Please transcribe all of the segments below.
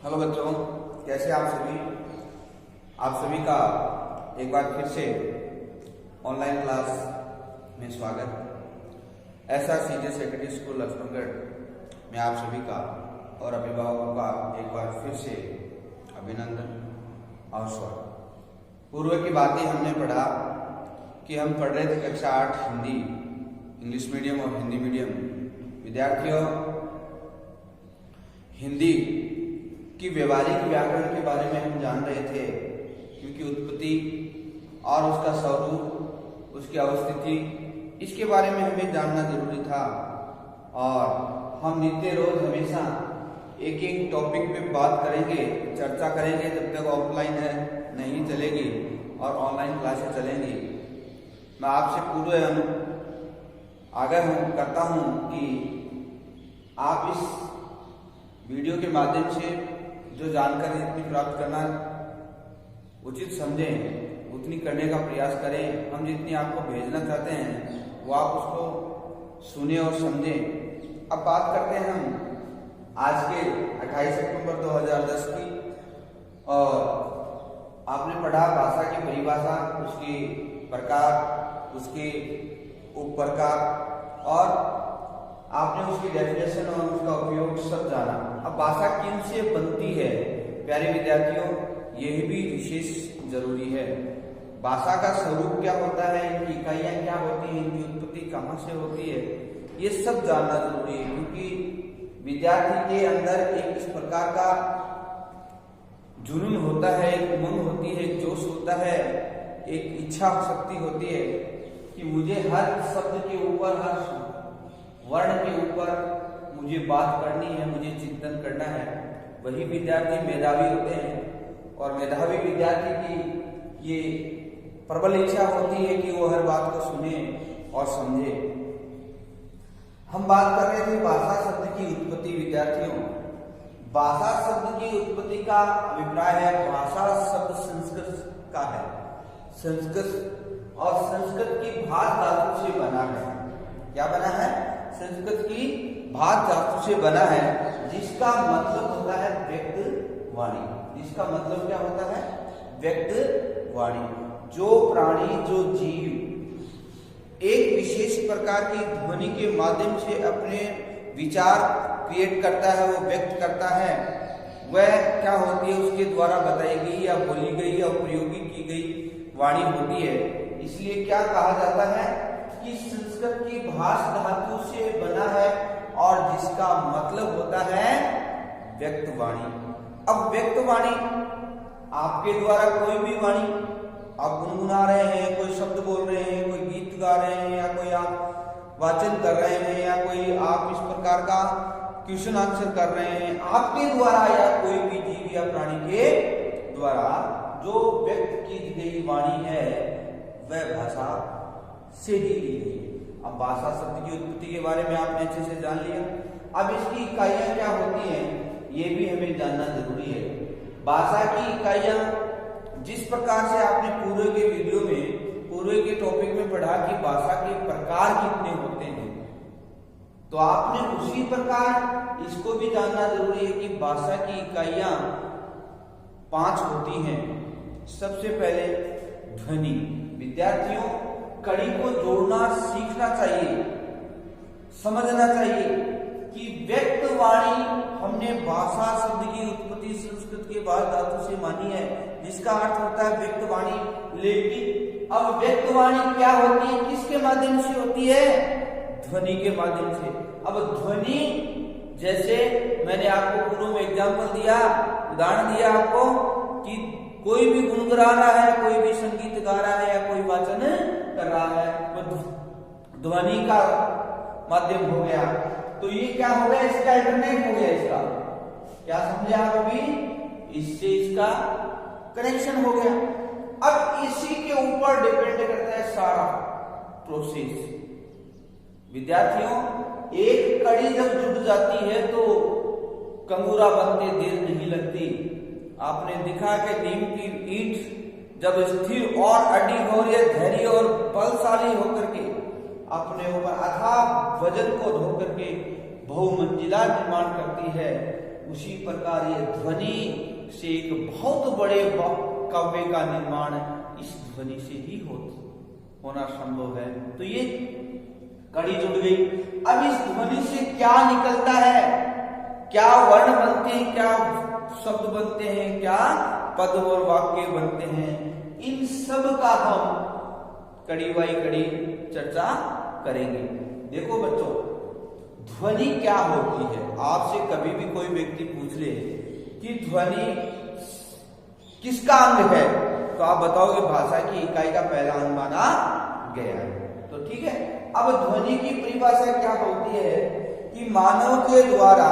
Hello बच्चों, कैसे आप सभी। आप सभी का एक बार फिर से ऑनलाइन क्लास में स्वागत। ऐसा सीजे सेकेंडरी स्कूल लक्ष्मणगढ़ में आप सभी का और अभिभावकों का एक बार फिर से अभिनंदन और स्वागत। पूर्व की बातें हमने पढ़ा कि हम पढ़ रहे थे कक्षा 8 हिंदी, इंग्लिश मीडियम और हिंदी मीडियम विद्यार्थियों। हिंदी की व्यवहारिक व्याकरण के बारे में हम जान रहे थे, क्योंकि उत्पत्ति और उसका स्वरूप, उसकी अवस्थिति, इसके बारे में हमें जानना जरूरी था। और हम नित्य रोज हमेशा एक एक टॉपिक पे बात करेंगे, चर्चा करेंगे, जब तक ऑफलाइन है नहीं चलेगी और ऑनलाइन क्लासेस चलेंगी। मैं आपसे पूर्व आग्रह करता हूं कि आप इस वीडियो के माध्यम से जो जानकारी जितनी प्राप्त करना उचित समझें उतनी करने का प्रयास करें। हम जितनी आपको भेजना चाहते हैं वो आप उसको सुने और समझें। अब बात करते हैं हम आज के 28 सितंबर 2010 की। और आपने पढ़ा भाषा की परिभाषा, उसकी प्रकार, उसके उपप्रकार और आपने उसकी डेफिनेशन और उसका उपयोग सब जाना। अब भाषा किन से बनती है प्यारे विद्यार्थियों, यह भी विशेष जरूरी है। भाषा का स्वरूप क्या होता है, इनकी इकाइयां क्या होती हैं, इनकी उत्पत्ति कहाँ से होती है, ये सब जानना जरूरी है। क्योंकि विद्यार्थी के अंदर एक इस प्रकार का जुनून होता है, एक उमंग होती है, एक जोश होता है, एक इच्छा शक्ति होती है कि मुझे हर शब्द के ऊपर, हर वर्ण के ऊपर मुझे बात करनी है, मुझे चिंतन करना है। वही विद्यार्थी मेधावी होते हैं और मेधावी विद्यार्थी की ये प्रबल इच्छा होती है कि वो हर बात को सुने और समझे। हम बात कर रहे थे भाषा शब्द की उत्पत्ति। विद्यार्थियों, भाषा शब्द की उत्पत्ति का अभिप्राय है, भाषा शब्द संस्कृत का है। संस्कृत और संस्कृत की भात धातु से बना है। क्या बना है? संस्कृत की भात धातु से बना है, जिसका मतलब होता है व्यक्त वाणी। जिसका मतलब क्या होता है? व्यक्त वाणी। जो प्राणी, जो जीव एक विशेष प्रकार की ध्वनि के माध्यम से अपने विचार क्रिएट करता है, वो व्यक्त करता है, वह क्या होती है? उसके द्वारा बताई गई या बोली गई या प्रयोगी की गई वाणी होती है। इसलिए क्या कहा जाता है कि संस्कृत की भाष धातु से बना है और जिसका मतलब होता है व्यक्त वाणी। अब व्यक्त वाणी आपके द्वारा कोई भी वाणी आप गुनगुना रहे हैं, कोई शब्द बोल रहे हैं, कोई गीत गा रहे हैं, या कोई आप वाचन कर रहे हैं, या कोई आप इस प्रकार का क्वेश्चन आंसर कर रहे हैं, आपके द्वारा या कोई भी जीव या प्राणी के द्वारा जो व्यक्त की गई वाणी है वह भाषा से ही ली गई। अब भाषा शब्द की उत्पत्ति के बारे में आपने अच्छे से जान लिया। अब इसकी इकाइयां क्या होती हैं ये भी हमें जानना जरूरी है। भाषा की इकाइयां जिस प्रकार से आपने पूर्व के वीडियो में, पूर्व के टॉपिक में पढ़ा कि भाषा के प्रकार कितने होते हैं, तो आपने उसी प्रकार इसको भी जानना जरूरी है कि भाषा की इकाइयां 5 होती हैं। सबसे पहले ध्वनि। विद्यार्थियों, कड़ी को जोड़ना सीखना चाहिए, समझना चाहिए कि व्यक्त वाणी हमने भाषा शब्द की उत्पत्ति संस्कृत के भात धातु से मानी है, जिसका अर्थ होता है व्यक्त वाणी। लेकिन अब व्यक्त वाणी क्या होती है, किसके माध्यम से होती है? ध्वनि के माध्यम से। अब ध्वनि, जैसे मैंने आपको पूर्व में एग्जाम्पल दिया, उदाहरण दिया आपको कि कोई भी गुनगुना रहा है, कोई भी संगीत गा रहा है, या कोई वाचन कर रहा है, वो ध्वनि का माध्यम हो गया। तो ये क्या हो गया? इसका अल्टरनेट हो गया। इसका क्या समझे आप अभी? इससे इसका कनेक्शन हो गया। अब इसी के ऊपर डिपेंड करता है सारा प्रोसेस। विद्यार्थियों, एक कड़ी जब जुड़ जाती है तो कंगूरा बनते देर नहीं लगती। आपने दिखा कि नीम की ईंट जब स्थिर और अडिग हो रही है, धैर्य और बलशाली होकर के अपने ऊपर अथाह वजन को धो करके बहुमंजिला निर्माण करती है, उसी प्रकार ये ध्वनि से एक बहुत बड़े काव्य का निर्माण इस ध्वनि से ही होना संभव है। तो ये कड़ी जुड़ गई। अब इस ध्वनि से क्या निकलता है, क्या वर्ण बनते हैं, क्या शब्द बनते हैं, क्या पद और वाक्य बनते हैं, इन सब का हम कड़ी बाई कड़ी चर्चा करेंगे। देखो बच्चों, ध्वनि क्या होती है? आपसे कभी भी कोई व्यक्ति पूछ ले कि ध्वनि किसका अंग है, तो आप बताओगे भाषा की इकाई का पहला अंग माना गया है। तो ठीक है, अब ध्वनि की परिभाषा क्या होती है कि मानव के द्वारा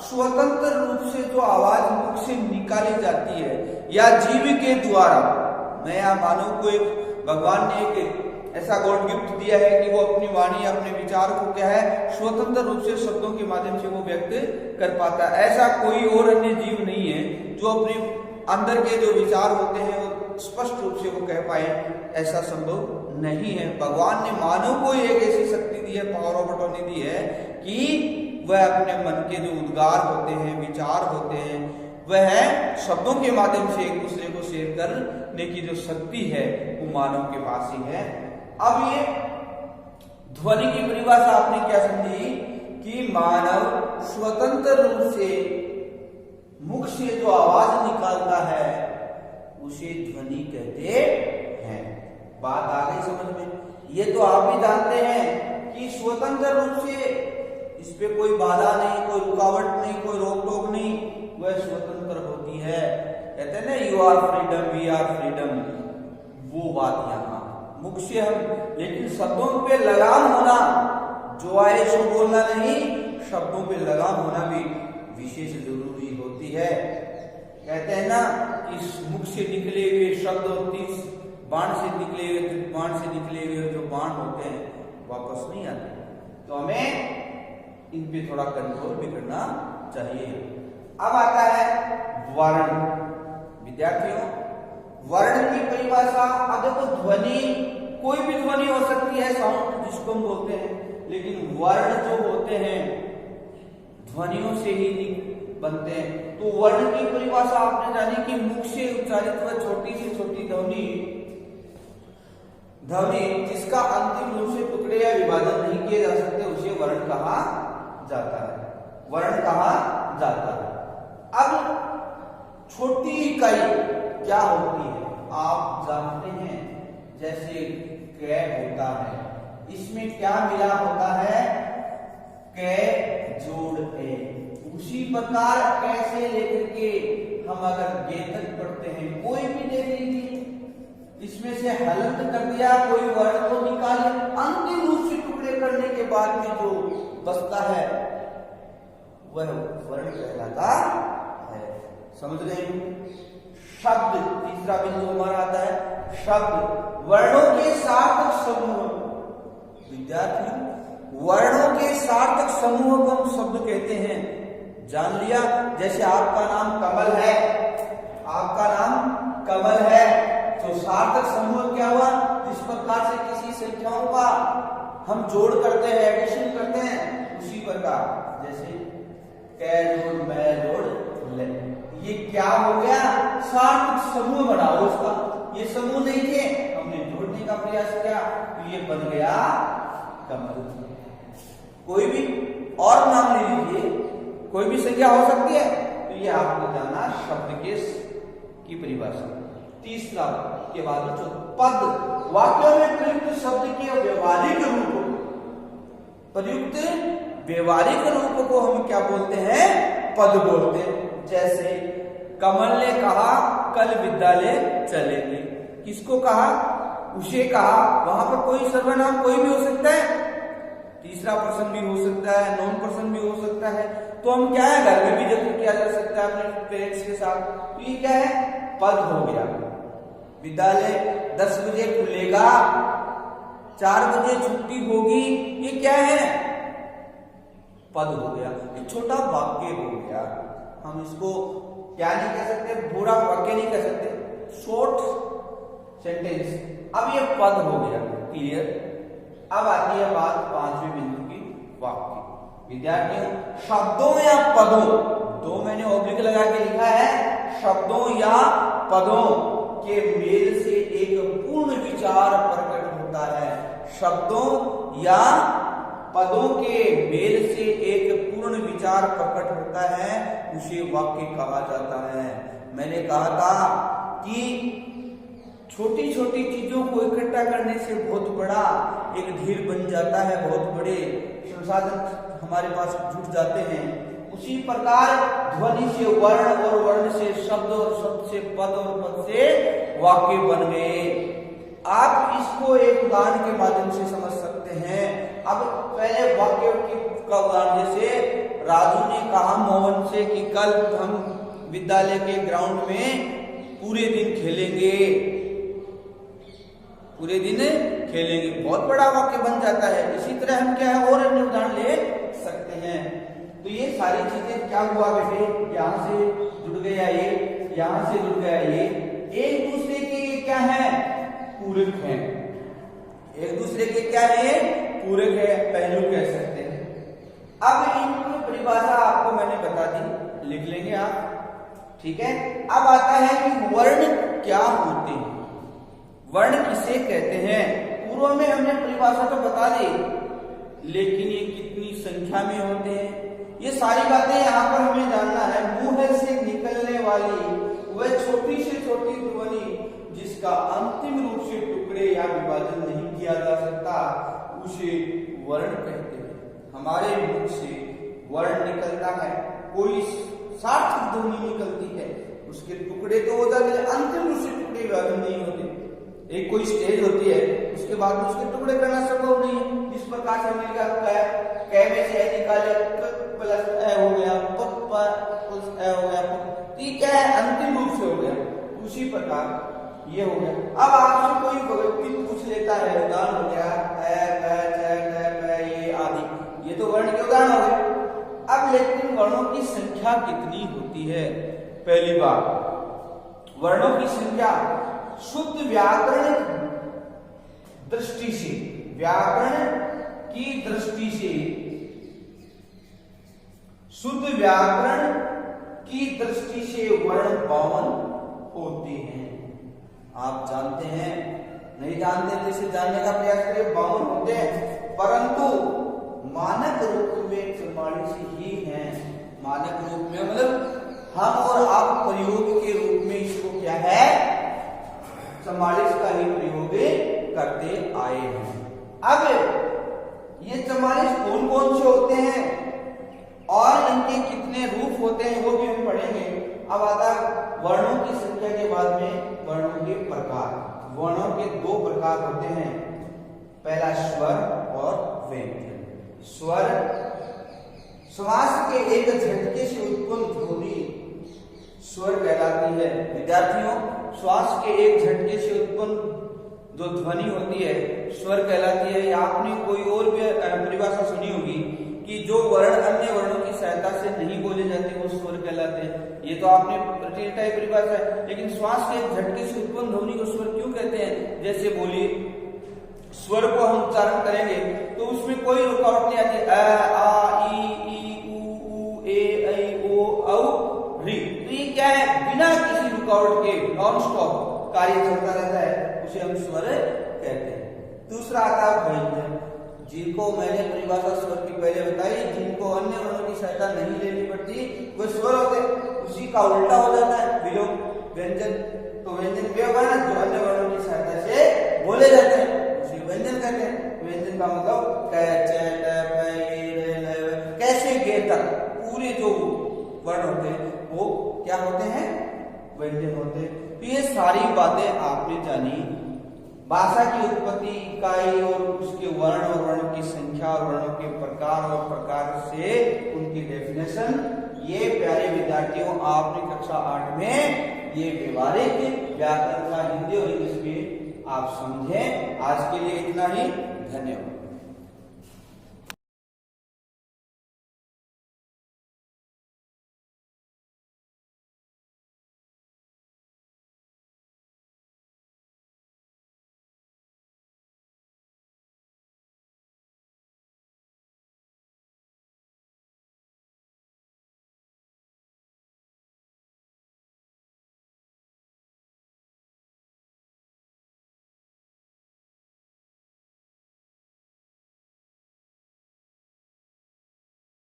स्वतंत्र रूप से जो आवाज मुख से निकाली जाती है या जीव के द्वारा, मैं यहाँ मानव को एक भगवान ने एक ऐसा गॉड गिफ्ट दिया है कि वो अपनी वाणी अपने विचार को क्या है स्वतंत्र रूप से शब्दों के माध्यम से वो व्यक्त कर पाता है। ऐसा कोई और अन्य जीव नहीं है जो अपने अंदर के जो विचार होते हैं वो स्पष्ट रूप से वो कह पाए, ऐसा संभव नहीं है। भगवान ने मानव को एक ऐसी शक्ति दी है, पावर ऑफ अटॉर्नी दी है कि वह अपने मन के जो उद्गार होते हैं, विचार होते हैं, वह शब्दों के माध्यम से एक दूसरे को शेयर करने की जो शक्ति है वो मानव के पास ही है। अब ये ध्वनि की परिभाषा आपने क्या समझी कि मानव स्वतंत्र रूप से मुख से जो आवाज निकालता है उसे ध्वनि कहते हैं। बात आ गई समझ में? ये तो आप भी जानते हैं कि स्वतंत्र रूप से इस पे कोई बाधा नहीं, कोई रुकावट नहीं, कोई रोक टोक नहीं, वह स्वतंत्र होती है। कहते हैं ना, you are freedom, we are freedom, वो बात यहाँ मुख से हम, लेकिन शब्दों पे लगाम होना, जो आए सो बोलना नहीं, शब्दों पे लगाम होना भी विशेष जरूरी होती है। कहते हैं ना, इस मुख से निकले हुए शब्द और 30 बाण से निकले हुए जो बाण होते हैं वापस नहीं आते, तो हमें इन पे थोड़ा कंट्रोल भी करना चाहिए। अब आता है वर्ण। विद्यार्थियों, वर्ण की परिभाषा, अब देखो ध्वनि, कोई भी ध्वनि हो सकती है, साउंड जिसको हम बोलते हैं, लेकिन वर्ण जो होते हैं ध्वनियों से ही बनते हैं। तो वर्ण की परिभाषा आपने जानी कि मुख से उच्चारित हुआ छोटी से छोटी ध्वनि जिसका अंतिम रूप से टुकड़े या विभाजन नहीं किए जा सकते, उसे वर्ण कहा जाता है। वर्ण कहा जाता है। अब छोटी इकाई क्या होती है आप जानते हैं? जैसे कै होता है, इसमें क्या मिला होता है? कै जोड़ ए। उसी प्रकार कैसे लेकर के हम अगर गे तक पढ़ते हैं, कोई भी देख लीजिए, इसमें से हलंत कर दिया, कोई वर्ण को निकाले, अंतिम रूप से टुकड़े करने के बाद में जो बचता है वह वर्ण कहलाता है। समझ गए? शब्द, तीसरा बिंदु हमारा आता है शब्द। वर्णों के सार्थक समूह, विद्यार्थी, वर्णों के सार्थक समूह को हम शब्द कहते हैं। जान लिया? जैसे आपका नाम कमल है, आपका नाम कमल है, तो सार्थक समूह क्या हुआ? जिस प्रकार से किसी संख्याओं का हम जोड़ करते हैं, एडिशन करते हैं, उसी प्रकार जैसे कै जोड़ मैं जोड़ ले, ये क्या हो गया? सार्थक समूह बनाओ उसका। ये समूह नहीं थे, हमने जोड़ने का प्रयास किया, तो ये बन गया कमल। कोई भी और नाम ले लीजिए, कोई भी संख्या हो सकती है, तो ये आपको जानना शब्द की परिभाषा। तीसरा के बाद पद, वाक्यों में प्रयुक्त शब्द के व्यवहारिक रूप, प्रयुक्त व्यवहारिक रूप को हम क्या बोलते हैं? पद बोलते हैं। जैसे कमल ने कहा कल विद्यालय चलेंगे, किसको कहा? उसे कहा। वहां पर कोई सर्वनाम कोई भी हो सकता है, तीसरा पर्सन भी हो सकता है, नॉन पर्सन भी हो सकता है, तो हम क्या है, घर में भी जिक्र किया जा सकता है अपने पेरेंट्स के साथ, तो ये क्या है? पद हो गया। विद्यालय 10 बजे खुलेगा, 4 बजे छुट्टी होगी, ये क्या है? पद हो गया। एक छोटा वाक्य हो गया। हम इसको क्या नहीं कह सकते? पूरा वाक्य नहीं कह सकते, शॉर्ट सेंटेंस। अब ये पद हो गया। क्लियर? अब आती है बात 5वें बिंदु की, वाक्य। विद्यार्थियों, शब्दों या पदों, दो मैंने ऑब्लिक लगा के लिखा है, शब्दों या पदों के मेल से एक पूर्ण विचार प्रकट होता है। शब्दों या पदों के मेल से एक पूर्ण विचार प्रकट होता है, उसे वाक्य कहा जाता है। मैंने कहा था कि छोटी छोटी चीजों को इकट्ठा करने से बहुत बड़ा एक ढेर बन जाता है, बहुत बड़े संसाधन हमारे पास जुट जाते हैं। उसी प्रकार ध्वनि से वर्ण और वर्ण से शब्द और शब्द से पद और पद से वाक्य बन गए। आप इसको एक उदाहरण के माध्यम से समझ सकते हैं। अब पहले वाक्य का उदाहरण, जैसे राजू ने कहा मोहन से कि कल हम विद्यालय के ग्राउंड में पूरे दिन खेलेंगे, पूरे दिन खेलेंगे, बहुत बड़ा वाक्य बन जाता है। इसी तरह हम क्या है और अन्य उदाहरण ले सकते हैं। तो ये सारी चीजें क्या हुआ बेटे, यहाँ से जुड़ गया ये, यहाँ से जुड़ गया ये, एक दूसरे के क्या है, पूरक हैं। एक दूसरे के क्या है, पूरक है, पहलू कह सकते हैं। अब इनकी परिभाषा आपको मैंने बता दी, लिख लेंगे आप, ठीक है। अब आता है कि वर्ण क्या होते हैं, वर्ण किसे कहते हैं। पूर्व में हमने परिभाषा तो बता दी, लेकिन ये कितनी संख्या में होते हैं, ये सारी बातें यहाँ पर हमें जानना है। मुंह से निकलने वाली वह छोटी से छोटी ध्वनि जिसका अंतिम रूप से टुकड़े या विभाजन नहीं किया जा सकता, उसे वर्ण कहते हैं। हमारे मुख से वर्ण निकलता है, कोई सार्थक ध्वनि निकलती है, उसके टुकड़े तो हो जाते हैं, अंतिम रूप से टुकड़े विभाजन नहीं होते। एक कोई स्टेज होती है, उसके बाद में उसके टुकड़े करना संभव नहीं है। इस प्रकार से हमने क्या कै में से निकाले, प्लस ए हो गया, प्लस ए हो गया, ठीक है, अंतिम रूप से हो गया। उसी प्रकार ये हो गया। अब आपसे कोई व्यक्ति पूछ लेता है, उदाहरण हो गया ये आदि, ये तो वर्ण के उदाहरण हो गए। अब लेकिन वर्णों की संख्या कितनी होती है। पहली बात, वर्णों की संख्या शुद्ध व्याकरण दृष्टि से, व्याकरण की दृष्टि से, शुद्ध व्याकरण की दृष्टि से वर्ण 52 होते हैं। आप जानते हैं, नहीं जानते तो इसे जानने का प्रयास करें, 52 होते हैं, परंतु मानक रूप में 44 ही हैं। मानक रूप में मतलब हम और आप प्रयोग के रूप में इसको क्या है, 44 का ही प्रयोग करते आए हैं। अब ये 44 कौन कौन से होते हैं और इनके कितने रूप होते हैं वो भी हम पढ़ेंगे। अब आता वर्णों की संख्या के बाद में वर्णों के प्रकार। वर्णों के दो प्रकार होते हैं, पहला स्वर और व्यंजन। स्वर श्वास के एक झटके से उत्पन्न ध्वनि स्वर कहलाती है। विद्यार्थियों, श्वास के एक झटके से उत्पन्न जो ध्वनि होती है स्वर कहलाती है। आपने कोई और भी परिभाषा सुनी होगी कि जो वर्ण अन्य वर्णों की सहायता से नहीं बोले जाते वो स्वर कहलाते हैं। ये तो आपने रटी परिभाषा है, लेकिन श्वास के झटके से उत्पन्न ध्वनि को स्वर क्यों कहते हैं। जैसे बोलिए, स्वर को हम उच्चारण करेंगे तो उसमें कोई रुकावट नहीं आती, अ आ ई उ ए ऐ ओ औ री। तो ये क्या है, बिना किसी रुकावट के नॉन स्टॉप कार्य चलता रहता है, उसे हम स्वर कहते हैं। दूसरा आता है व्यंजन, जिनको मैंने परिभाषा स्वर की पहले बताई, जिनको अन्य वर्णों की सहायता नहीं लेनी पड़ती वो स्वर होते, उसी का उल्टा हो जाता है विलोम व्यंजन। तो व्यंजन वे वर्ण जो अन्य वर्णों की सहायता से बोले जाते हैं उसे व्यंजन कहते हैं। व्यंजन का मतलब कैसे गे तक पूरे जो वर्ण होते हैं वो क्या होते हैं, व्यंजन होते हैं। तो ये सारी बातें आपने जानी। भाषा की उत्पत्ति, इकाई और उसके वर्ण और वर्ण की संख्या और वर्णों के प्रकार और प्रकार से उनकी डेफिनेशन, ये प्यारे विद्यार्थियों आपने कक्षा 8 में ये व्यवहारिक व्याकरण का हिंदी और इंग्लिश में आप समझें। आज के लिए इतना ही, धन्यवाद।